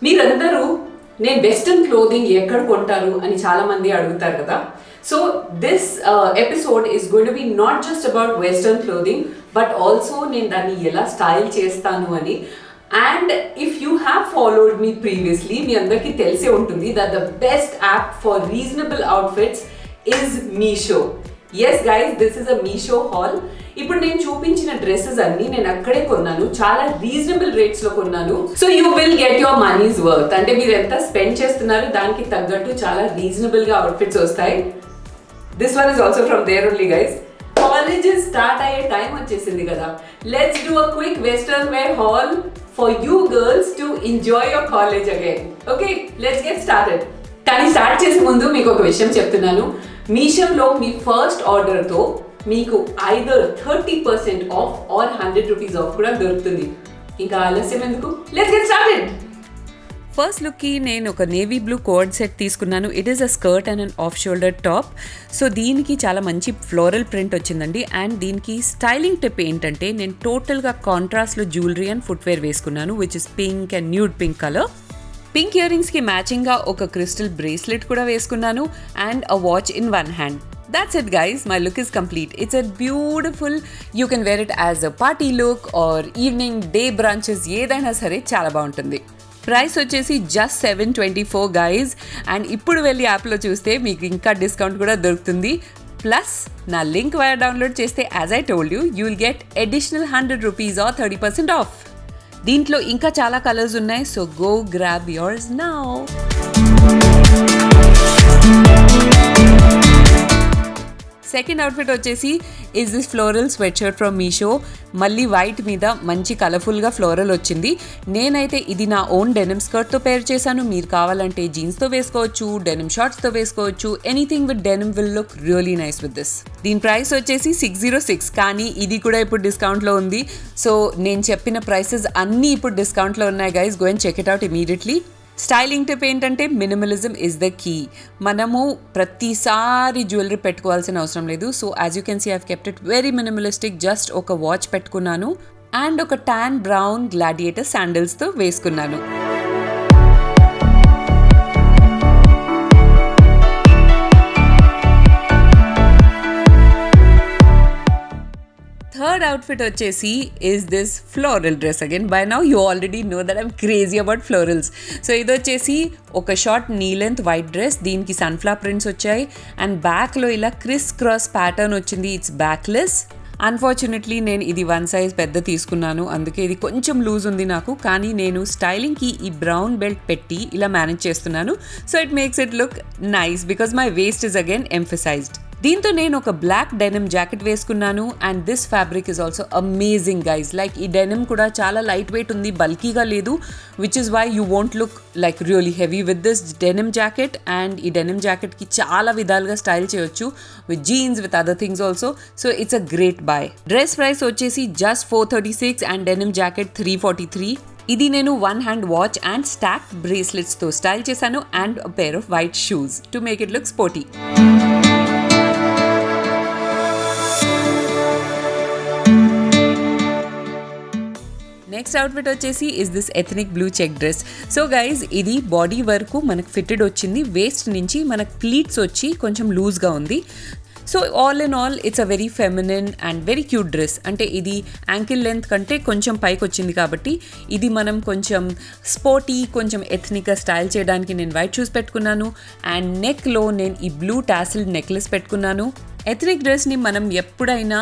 మీరందరూ నేను western clothing ఎక్కడ కొంటారు అని చాలా మంది అడుగుతారు కదా. So this episode is going to be not just about western clothing but also నేను దాన్ని ఎలా స్టైల్ చేస్తాను అని. And if you have followed me previously మీ అందరికీ తెలిసే ఉంటుంది that the best app for reasonable outfits is Meesho. Yes guys, this is a Meesho haul. ఇప్పుడు నేను చూపించిన డ్రెస్సెస్ అన్ని నేను అక్కడే కొన్నాను, చాలా రీజనబుల్ రేట్స్ లో కొన్నాను. So you will get your money's worth. అంటే మీరు ఎంత స్పెండ్ చేస్తున్నారు దానికి తగ్గట్టు చాలా రీజనబుల్ గా అవుట్ఫిట్స్ వస్తాయి. This one is also from there only guys. Colleges start అయ్యే టైం వచ్చేసింది కదా. Let's do a quick western wear haul for you girls to enjoy your college again. Okay, let's get started. కానీ start చేసే ముందు మీకు ఒక విషయం చెప్తున్నాను. మీషోలో మీ ఫస్ట్ ఆర్డర్తో మీకు either 30% off or 100 rupees off కూడా దొరుకుతుంది. ఇంకా ఆలస్యం ఎందుకు, లెట్స్ గెట్ స్టార్టెడ్. ఫస్ట్ లుక్కి నేను ఒక నేవీ బ్లూ కోడ్ సెట్ తీసుకున్నాను. It is a skirt and an off shoulder top. So దీనికి చాలా మంచి ఫ్లోరల్ ప్రింట్ వచ్చిందండి. అండ్ దీనికి స్టైలింగ్ టిప్ ఏంటంటే నేను టోటల్గా కాంట్రాస్ట్లో జ్యువెలరీ అండ్ ఫుట్వేర్ వేసుకున్నాను, which is pink and nude pink colour. Pink ear రింగ్స్కి మ్యాచింగ్గా ఒక క్రిస్టల్ బ్రేస్లెట్ కూడా వేసుకున్నాను and a watch in one hand. That's it guys, my look is complete. It's a beautiful, you can wear it as a party look or evening day brunches, ఏదైనా సరే చాలా బాగుంటుంది. Price వచ్చేసి just 724 guys. And ఇప్పుడు వెళ్ళి యాప్లో చూస్తే మీకు ఇంకా డిస్కౌంట్ కూడా దొరుకుతుంది. ప్లస్ నా లింక్ వయా డౌన్లోడ్ చేస్తే as I told you will get additional 100 rupees or 30% off. దీంట్లో ఇంకా చాలా కలర్స్ ఉన్నాయి, so go grab yours now. Second outfit వచ్చేసి is this floral sweatshirt from Meesho. మళ్ళీ వైట్ మీద మంచి కలర్ఫుల్గా ఫ్లోరల్ వచ్చింది. నేనైతే ఇది నా ఓన్ డెనిమ్ స్కర్ట్తో పేర్ చేశాను. మీరు కావాలంటే జీన్స్తో వేసుకోవచ్చు, డెనిమ్ షార్ట్స్తో వేసుకోవచ్చు. Anything with denim will look really nice with this. దీని ప్రైస్ వచ్చేసి 606, కానీ ఇది కూడా ఇప్పుడు డిస్కౌంట్లో ఉంది. సో నేను చెప్పిన ప్రైసెస్ అన్నీ ఇప్పుడు డిస్కౌంట్లో ఉన్నాయి guys, go and check it out immediately. Styling tip ఏంటంటే మినిమలిజం ఇస్ ద కీ. మనము ప్రతిసారి జ్యువెలరీ పెట్టుకోవాల్సిన అవసరం లేదు. So as you can see I've kept it very minimalistic. Just ఒక వాచ్ పెట్టుకున్నాను అండ్ ఒక టాన్ బ్రౌన్ గ్లాడియేటర్ శాండిల్స్తో వేసుకున్నాను. థర్డ్ అవుట్ఫిట్ వచ్చేసి is this floral dress again. By now you already know that I'm crazy about florals. So ఇది వచ్చేసి ఒక short knee length white dress. దీనికి సన్ఫ్లవర్ ప్రింట్స్ వచ్చాయి అండ్ బ్యాక్లో ఇలా క్రిస్ క్రాస్ ప్యాటర్న్ వచ్చింది. It's backless. అన్ఫార్చునేట్లీ నేను ఇది 1 సైజ్ పెద్ద తీసుకున్నాను, అందుకే ఇది కొంచెం లూజ్ ఉంది నాకు. కానీ నేను స్టైలింగ్కి ఈ బ్రౌన్ బెల్ట్ పెట్టి ఇలా మేనేజ్ చేస్తున్నాను. So it makes it look nice because my waist is again emphasized. దీంతో నేను ఒక బ్లాక్ డెనిమ్ జాకెట్ వేసుకున్నాను and this fabric is also amazing guys. Like ఈ డెనిమ్ కూడా చాలా లైట్ వెయిట్ ఉంది, బల్కీగా లేదు, which is why you won't look like really heavy with this denim jacket. And ఈ డెనిమ్ జాకెట్కి చాలా విధాలుగా స్టైల్ చేయొచ్చు with jeans, with other things also. So it's a great buy. Dress price వచ్చేసి just 436 and denim jacket 343. ఇది నేను one hand watch and stack బ్రేస్లెట్స్తో style చేశాను and a pair of white shoes to make it look sporty. Next outfit వచ్చేసి is this ethnic blue check dress. So guys ఇది body వరకు మనకు fitted వచ్చింది. Waste నుంచి మనకు ప్లీట్స్ వచ్చి కొంచెం లూజ్గా ఉంది. So all in all it's a very feminine and very cute dress. అంటే ఇది యాంకిల్ లెంత్ కంటే కొంచెం పైకి వచ్చింది కాబట్టి ఇది మనం కొంచెం స్పోర్టీ, కొంచెం ఎథనిక్గా స్టైల్ చేయడానికి నేను వైట్ షూస్ పెట్టుకున్నాను అండ్ నెక్లో నేను ఈ బ్లూ టాసిల్డ్ నెక్లెస్ పెట్టుకున్నాను. ఎథనిక్ డ్రెస్ని మనం ఎప్పుడైనా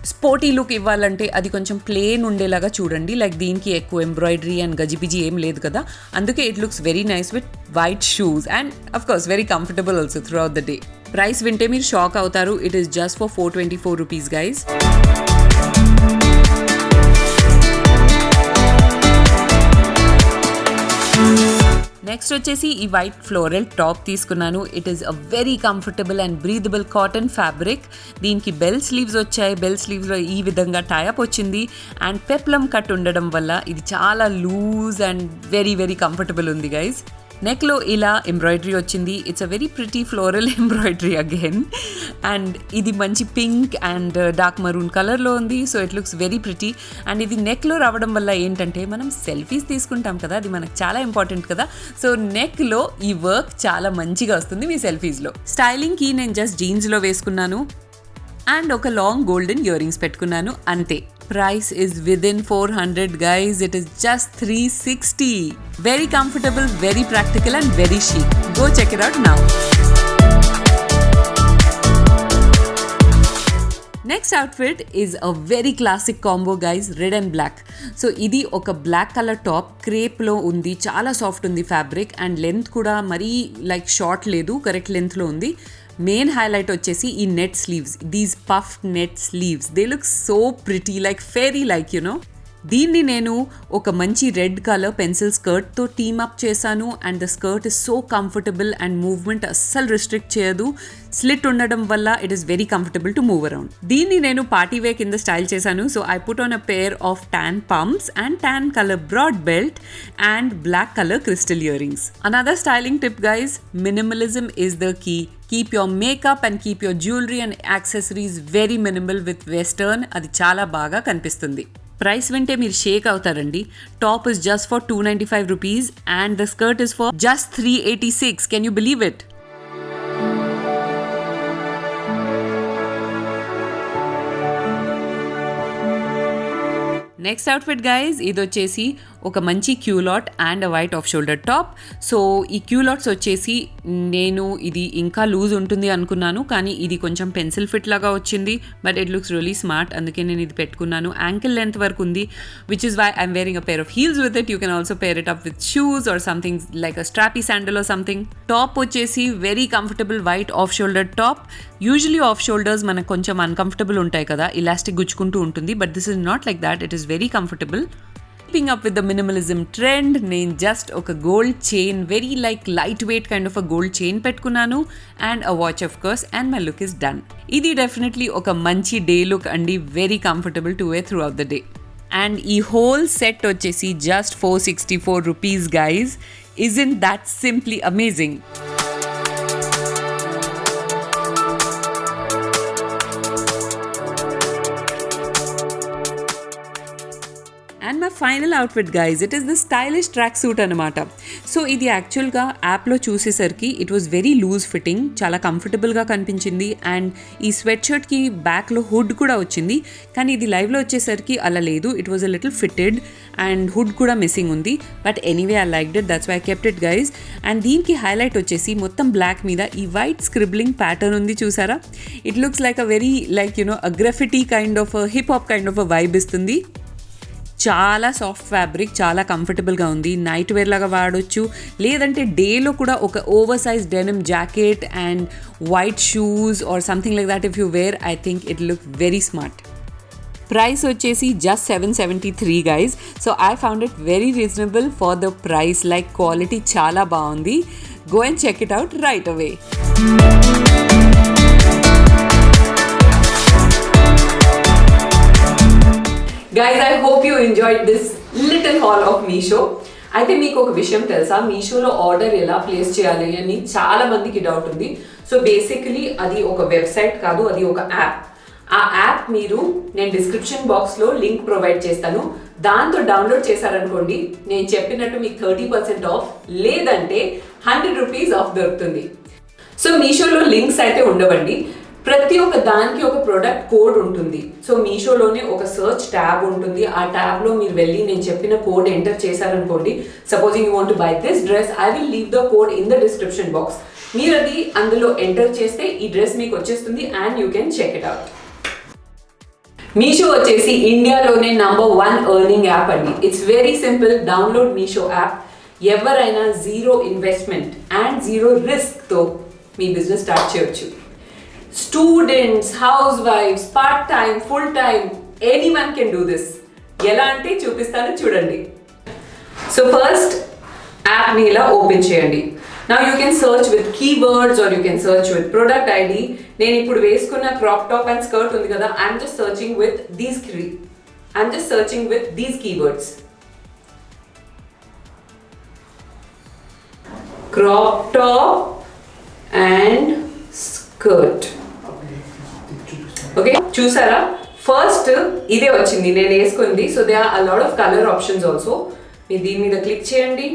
స్పోర్టీ లుక్ ఇవ్వాలంటే అది కొంచెం ప్లేన్ ఉండేలాగా చూడండి. లైక్ దీనికి ఎక్కువ ఎంబ్రాయిడరీ అండ్ గజిబిజి ఏం లేదు కదా, అందుకే it looks very nice with white shoes and of course very comfortable also through out the day. Price వింటే మీరు షాక్ అవుతారు. It is just for 424 rupees guys. Next వచ్చేసి ఈ వైట్ ఫ్లోరల్ టాప్ తీసుకున్నాను. It is a very comfortable and breathable cotton fabric. దీనికి bell sleeves వచ్చాయి. Bell స్లీవ్స్లో ఈ విధంగా టైఅప్ వచ్చింది అండ్ పెప్లమ్ కట్ ఉండడం వల్ల ఇది చాలా loose and very very comfortable ఉంది గైస్. నెక్లో ఇలా ఎంబ్రాయిడరీ వచ్చింది. It's a very pretty floral embroidery again, and ఇది మంచి పింక్ అండ్ డార్క్ మరూన్ కలర్లో ఉంది. So it looks very pretty. And ఇది నెక్లో రావడం వల్ల ఏంటంటే మనం సెల్ఫీస్ తీసుకుంటాం కదా, అది మనకు చాలా ఇంపార్టెంట్ కదా. సో నెక్లో ఈ వర్క్ చాలా మంచిగా వస్తుంది మీ సెల్ఫీస్లో. స్టైలింగ్కి నేను జస్ట్ జీన్స్లో వేసుకున్నాను అండ్ ఒక లాంగ్ గోల్డెన్ ఇయర్ రింగ్స్ పెట్టుకున్నాను, అంతే. Price is within 400 guys. It is just 360. Very comfortable, very practical and very chic. Go check it out now. Next outfit is a very classic combo guys, red and black. So idi oka black color top, crepe lo undi, chala soft undi fabric and length kuda mari like short ledu, correct length lo undi. Main highlight వచ్చేసి ఈ net sleeves, these puff net sleeves, they look so pretty, like fairy like you know. దీన్ని నేను ఒక మంచి red colour pencil స్కర్ట్తో team up చేశాను and the skirt is so comfortable and movement అస్సలు restrict చేయదు. స్లిట్ ఉండడం వల్ల it is very comfortable to move around. దీన్ని నేను పార్టీ వే కింద స్టైల్ చేశాను. So I put on a pair of tan pumps and tan color broad belt and black color crystal earrings. Another styling tip guys, minimalism is the key. Keep your makeup and keep your jewelry and accessories very minimal with western. అది చాలా బాగా కనిపిస్తుంది. Price వింటే మీరు shake అవుతారండి. Top is just for 295 rupees and the skirt is for just 386. Can you believe it? Next outfit guys, ఇది వచ్చేసి ఒక మంచి culotte and a white off shoulder top. So ఈ క్యూలాట్స్ వచ్చేసి నేను ఇది ఇంకా లూజ్ ఉంటుంది అనుకున్నాను, కానీ ఇది కొంచెం పెన్సిల్ ఫిట్ లాగా వచ్చింది. But it looks really smart, అందుకే నేను ఇది పెట్టుకున్నాను. యాంకిల్ లెంత్ వరకు ఉంది, which is why I'm wearing a pair of heels with it. You can also pair it up with shoes or something like a strappy sandal or something. Top వచ్చేసి very comfortable white off shoulder top. Usually off shoulders మనకు కొంచెం uncomfortable ఉంటాయి కదా, elastic గుచ్చుకుంటూ ఉంటుంది. But this is not like that, it is very comfortable. Keeping up with the minimalism trend, నేను just ఒక gold chain, very like light weight kind of a gold chain పెట్టుకున్నాను and a watch of course and my look is done. ఇది definitely ఒక మంచి day look అండి, very comfortable to wear throughout the day. And ఈ whole set వచ్చేసి just 464 rupees guys. Isn't that simply amazing? And my final outfit guys, it is the stylish track suit అనమాట. So ఇది యాక్చువల్గా యాప్లో చూసేసరికి it was very loose fitting, చాలా కంఫర్టబుల్గా కనిపించింది. అండ్ ఈ స్వెట్ షర్ట్కి బ్యాక్లో హుడ్ కూడా వచ్చింది, కానీ ఇది లైవ్లో వచ్చేసరికి అలా లేదు. It was a little fitted and hood కూడా మిస్సింగ్ ఉంది. But anyway I liked it, that's why I kept it guys. And దీనికి హైలైట్ వచ్చేసి మొత్తం బ్లాక్ మీద ఈ వైట్ స్క్రిబ్లింగ్ ప్యాటర్న్ ఉంది, చూసారా? It looks like a very like you know a graffiti kind of hip hop kind of a vibe ఇస్తుంది. చాలా soft fabric, చాలా కంఫర్టబుల్గా ఉంది. నైట్ వేర్ లాగా వాడొచ్చు, లేదంటే డేలో కూడా ఒక oversize denim jacket and white shoes or something like that if you wear, I think it look very smart. Price వచ్చేసి just 773 guys. So I found it very reasonable for the price. Like quality చాలా బాగుంది. Go and check it out right away. Guys, I hope you enjoyed this little haul of Meesho. అయితే మీకు ఒక విషయం తెలుసా, మీషోలో order ఎలా place చేయాలి అని చాలా మందికి డౌట్ ఉంది. సో బేసికలీ అది ఒక వెబ్సైట్ కాదు, అది ఒక యాప్. ఆ యాప్ మీరు నేను డిస్క్రిప్షన్ బాక్స్లో లింక్ ప్రొవైడ్ చేస్తాను. దాంతో డౌన్లోడ్ చేశారనుకోండి, నేను చెప్పినట్టు మీకు 30% ఆఫ్, లేదంటే 100 రూపీస్ ఆఫ్ దొరుకుతుంది. సో మీషోలో లింక్స్ అయితే ఉండవండి, ప్రతి ఒక్క దానికి ఒక ప్రోడక్ట్ కోడ్ ఉంటుంది. సో మీషోలోనే ఒక సర్చ్ ట్యాబ్ ఉంటుంది. ఆ ట్యాబ్లో మీరు వెళ్ళి నేను చెప్పిన కోడ్ ఎంటర్ చేశారనుకోండి, supposing you want to buy this dress, I will leave the code in the description box. మీరు అది అందులో ఎంటర్ చేస్తే ఈ డ్రెస్ మీకు వచ్చేస్తుంది and you can check it out. Meesho వచ్చేసి ఇండియాలోనే నంబర్ 1 ఎర్నింగ్ యాప్ అండి. It's very simple, download Meesho app. ఎవరైనా జీరో ఇన్వెస్ట్మెంట్ అండ్ జీరో రిస్క్తో మీ బిజినెస్ స్టార్ట్ చేయొచ్చు. స్టూడెంట్స్, హౌస్ వైఫ్స్, part time, full time, anyone can do this. ఎలా అంటే చూపిస్తాను చూడండి. సో ఫస్ట్ యాప్ని ఇలా ఓపెన్ చేయండి. Now you can search with keywords or you can search with product ID. నేను ఇప్పుడు వేసుకున్న crop top and skirt ఉంది కదా, I'm just searching with these keywords. crop top and skirt. Okay చూసారా first ఇదే వచ్చింది నేను వేసుకుంది. So they are a lot of colour options also. మీరు దీని మీద క్లిక్ చేయండి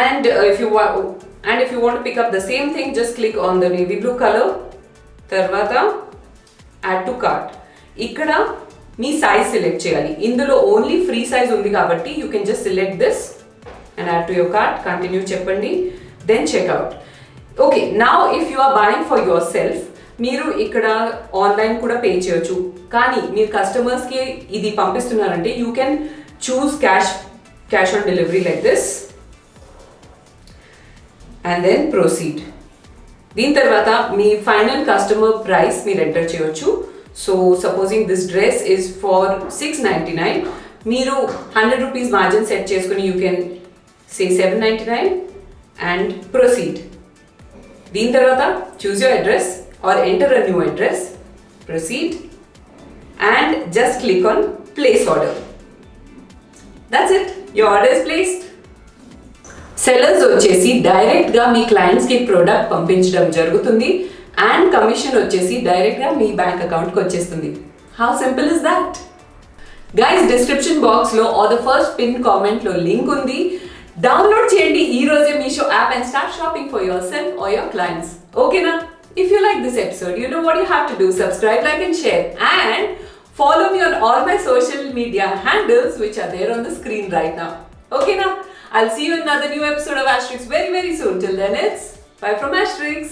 and if you want pick up the same thing just click on the navy blue colour. తర్వాత యాడ్ టు కార్ట్. ఇక్కడ మీ సైజ్ సెలెక్ట్ చేయాలి. ఇందులో only free size ఉంది కాబట్టి you can just select this and add to your cart. Continue చెప్పండి, then checkout. Okay now if you are buying for yourself మీరు ఇక్కడ ఆన్లైన్ కూడా పే చేయొచ్చు. కానీ మీరు కస్టమర్స్కి ఇది పంపిస్తున్నారంటే you can choose cash on delivery like this and then proceed. దీని తర్వాత మీ ఫైనల్ కస్టమర్ ప్రైస్ మీరు ఎంటర్ చేయొచ్చు. So supposing this dress is for $699. మీరు 100 రూపీస్ మార్జిన్ సెట్ చేసుకుని you can say $799 and proceed. దీని తర్వాత choose your address or enter a new address, proceed and just click on place order. That's it, your order is placed. Sellers వచ్చేసి direct గా మీ clients కి product పంపించడం జరుగుతుంది and commission వచ్చేసి direct గా మీ bank account కి వచ్చేస్తుంది. How simple is that? Guys, description box లో or the first pin comment లో లింక్ ఉంది. డౌన్లోడ్ చేయండి ఈ రోజే Meesho app and start shopping for yourself or your clients. ఓకేనా? If you like this episode, you know what you have to do. Subscribe, like and share. And follow me on all my social media handles which are there on the screen right now. Okay now? I'll see you in another new episode of Asterix very, very soon. Till then it's bye from Asterix.